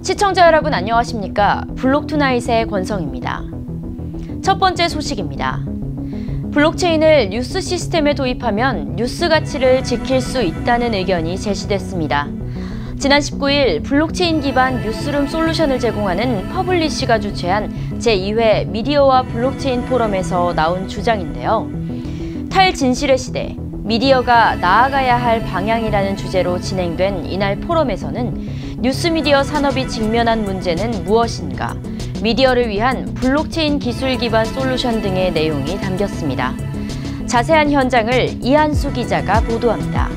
시청자 여러분 안녕하십니까? 블록투나잇의 권성입니다. 첫 번째 소식입니다. 블록체인을 뉴스 시스템에 도입하면 뉴스 가치를 지킬 수 있다는 의견이 제시됐습니다. 지난 19일 블록체인 기반 뉴스룸 솔루션을 제공하는 퍼블리쉬가 주최한 제2회 미디어와 블록체인 포럼에서 나온 주장인데요. 탈진실의 시대, 미디어가 나아가야 할 방향이라는 주제로 진행된 이날 포럼에서는 뉴스미디어 산업이 직면한 문제는 무엇인가, 미디어를 위한 블록체인 기술 기반 솔루션 등의 내용이 담겼습니다. 자세한 현장을 이한수 기자가 보도합니다.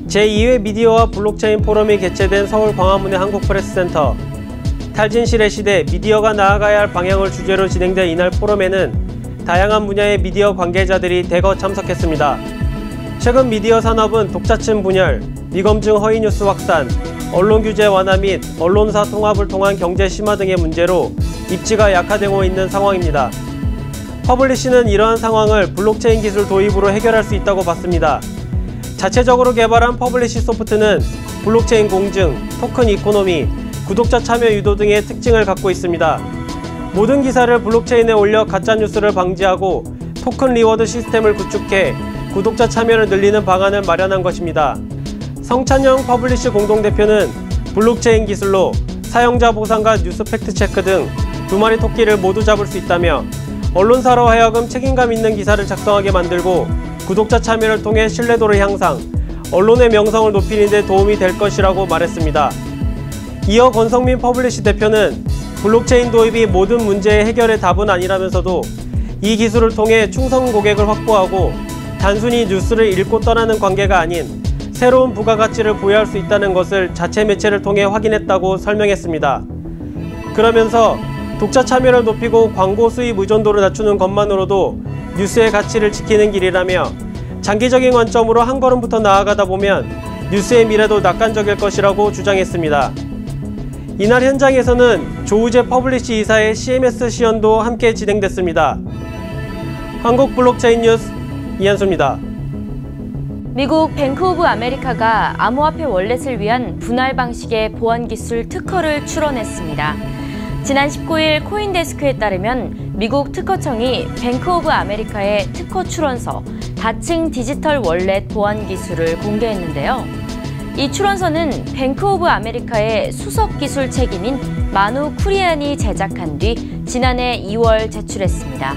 제2회 미디어와 블록체인 포럼이 개최된 서울 광화문의 한국프레스센터. 탈진실의 시대, 미디어가 나아가야 할 방향을 주제로 진행된 이날 포럼에는 다양한 분야의 미디어 관계자들이 대거 참석했습니다. 최근 미디어 산업은 독자층 분열, 미검증 허위 뉴스 확산, 언론 규제 완화 및 언론사 통합을 통한 경제 심화 등의 문제로 입지가 약화되고 있는 상황입니다. 퍼블리쉬는 이러한 상황을 블록체인 기술 도입으로 해결할 수 있다고 봤습니다. 자체적으로 개발한 퍼블리쉬 소프트는 블록체인 공증, 토큰 이코노미, 구독자 참여 유도 등의 특징을 갖고 있습니다. 모든 기사를 블록체인에 올려 가짜뉴스를 방지하고 토큰 리워드 시스템을 구축해 구독자 참여를 늘리는 방안을 마련한 것입니다. 성찬영 퍼블리쉬 공동대표는 블록체인 기술로 사용자 보상과 뉴스 팩트체크 등 두 마리 토끼를 모두 잡을 수 있다며 언론사로 하여금 책임감 있는 기사를 작성하게 만들고 구독자 참여를 통해 신뢰도를 향상, 언론의 명성을 높이는 데 도움이 될 것이라고 말했습니다. 이어 권성민 퍼블리쉬 대표는 블록체인 도입이 모든 문제의 해결의 답은 아니라면서도 이 기술을 통해 충성 고객을 확보하고 단순히 뉴스를 읽고 떠나는 관계가 아닌 새로운 부가가치를 부여할 수 있다는 것을 자체 매체를 통해 확인했다고 설명했습니다. 그러면서 독자 참여를 높이고 광고 수입 의존도를 낮추는 것만으로도 뉴스의 가치를 지키는 길이라며 장기적인 관점으로 한 걸음부터 나아가다 보면 뉴스의 미래도 낙관적일 것이라고 주장했습니다. 이날 현장에서는 조우재 퍼블리쉬 이사의 CMS 시연도 함께 진행됐습니다. 한국 블록체인 뉴스 이한수입니다. 미국 뱅크 오브 아메리카가 암호화폐 월렛을 위한 분할 방식의 보안 기술 특허를 출원했습니다. 지난 19일 코인데스크에 따르면 미국 특허청이 뱅크 오브 아메리카의 특허 출원서 다층 디지털 월렛 보안 기술을 공개했는데요. 이 출원서는 뱅크 오브 아메리카의 수석 기술 책임인 마누 쿠리안이 제작한 뒤 지난해 2월 제출했습니다.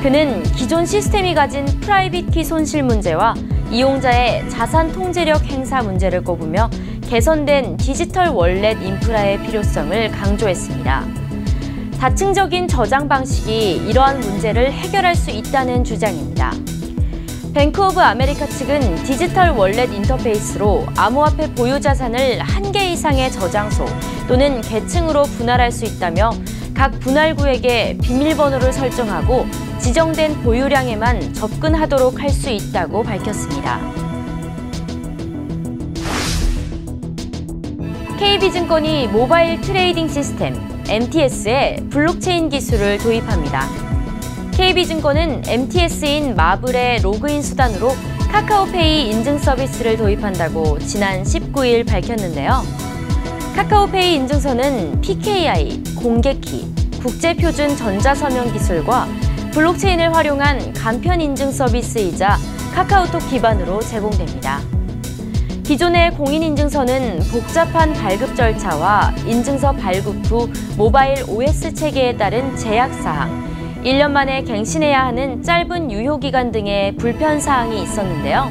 그는 기존 시스템이 가진 프라이빗 키 손실 문제와 이용자의 자산 통제력 행사 문제를 꼽으며 개선된 디지털 월렛 인프라의 필요성을 강조했습니다. 다층적인 저장 방식이 이러한 문제를 해결할 수 있다는 주장입니다. 뱅크 오브 아메리카 측은 디지털 월렛 인터페이스로 암호화폐 보유 자산을 1개 이상의 저장소 또는 계층으로 분할할 수 있다며 각 분할구에게 비밀번호를 설정하고 지정된 보유량에만 접근하도록 할 수 있다고 밝혔습니다. KB증권이 모바일 트레이딩 시스템 MTS에 블록체인 기술을 도입합니다. KB증권은 MTS인 마블의 로그인 수단으로 카카오페이 인증 서비스를 도입한다고 지난 19일 밝혔는데요. 카카오페이 인증서는 PKI, 공개키, 국제표준 전자서명 기술과 블록체인을 활용한 간편 인증 서비스이자 카카오톡 기반으로 제공됩니다. 기존의 공인인증서는 복잡한 발급 절차와 인증서 발급 후 모바일 OS 체계에 따른 제약사항, 1년 만에 갱신해야 하는 짧은 유효기간 등의 불편사항이 있었는데요.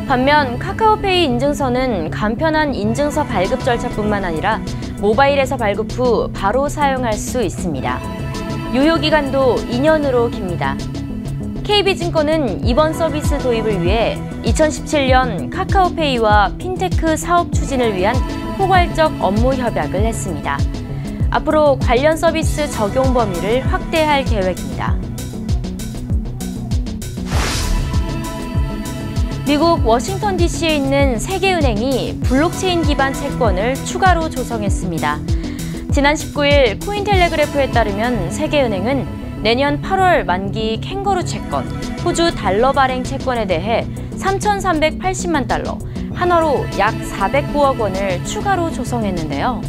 반면 카카오페이 인증서는 간편한 인증서 발급 절차뿐만 아니라 모바일에서 발급 후 바로 사용할 수 있습니다. 유효기간도 2년으로 깁니다. KB증권은 이번 서비스 도입을 위해 2017년 카카오페이와 핀테크 사업 추진을 위한 포괄적 업무 협약을 했습니다. 앞으로 관련 서비스 적용 범위를 확대할 계획입니다. 미국 워싱턴 DC에 있는 세계은행이 블록체인 기반 채권을 추가로 조성했습니다. 지난 19일 코인텔레그래프에 따르면 세계은행은 내년 8월 만기 캥거루 채권, 호주 달러 발행 채권에 대해 3,380만 달러, 한화로 약 409억 원을 추가로 조성했는데요.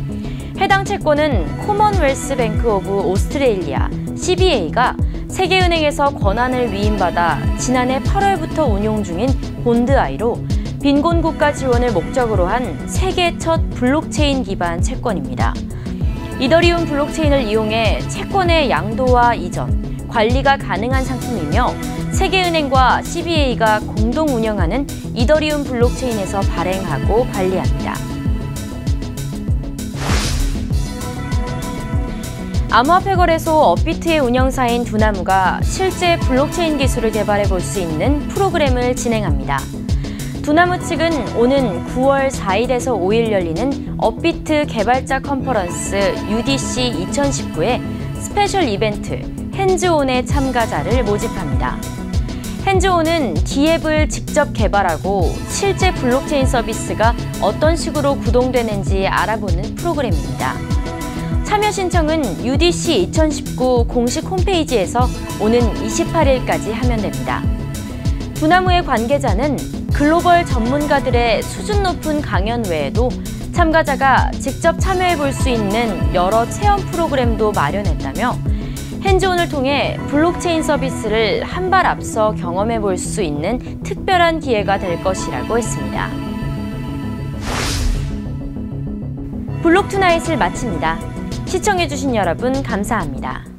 해당 채권은 코먼웰스 뱅크 오브 오스트레일리아 (CBA가) 세계은행에서 권한을 위임받아 지난해 8월부터 운용 중인 본드아이로 빈곤 국가 지원을 목적으로 한 세계 첫 블록체인 기반 채권입니다. 이더리움 블록체인을 이용해 채권의 양도와 이전, 관리가 가능한 상품이며 세계은행과 CBA가 공동 운영하는 이더리움 블록체인에서 발행하고 관리합니다. 암호화폐 거래소 업비트의 운영사인 두나무가 실제 블록체인 기술을 개발해 볼 수 있는 프로그램을 진행합니다. 두나무 측은 오는 9월 4일에서 5일 열리는 업비트 개발자 컨퍼런스 UDC 2019의 스페셜 이벤트 핸즈온의 참가자를 모집합니다. 핸즈온은 D앱을 직접 개발하고 실제 블록체인 서비스가 어떤 식으로 구동되는지 알아보는 프로그램입니다. 참여 신청은 UDC 2019 공식 홈페이지에서 오는 28일까지 하면 됩니다. 두나무의 관계자는 글로벌 전문가들의 수준 높은 강연 외에도 참가자가 직접 참여해 볼 수 있는 여러 체험 프로그램도 마련했다며 핸즈온을 통해 블록체인 서비스를 한 발 앞서 경험해 볼 수 있는 특별한 기회가 될 것이라고 했습니다. 블록투나잇을 마칩니다. 시청해주신 여러분 감사합니다.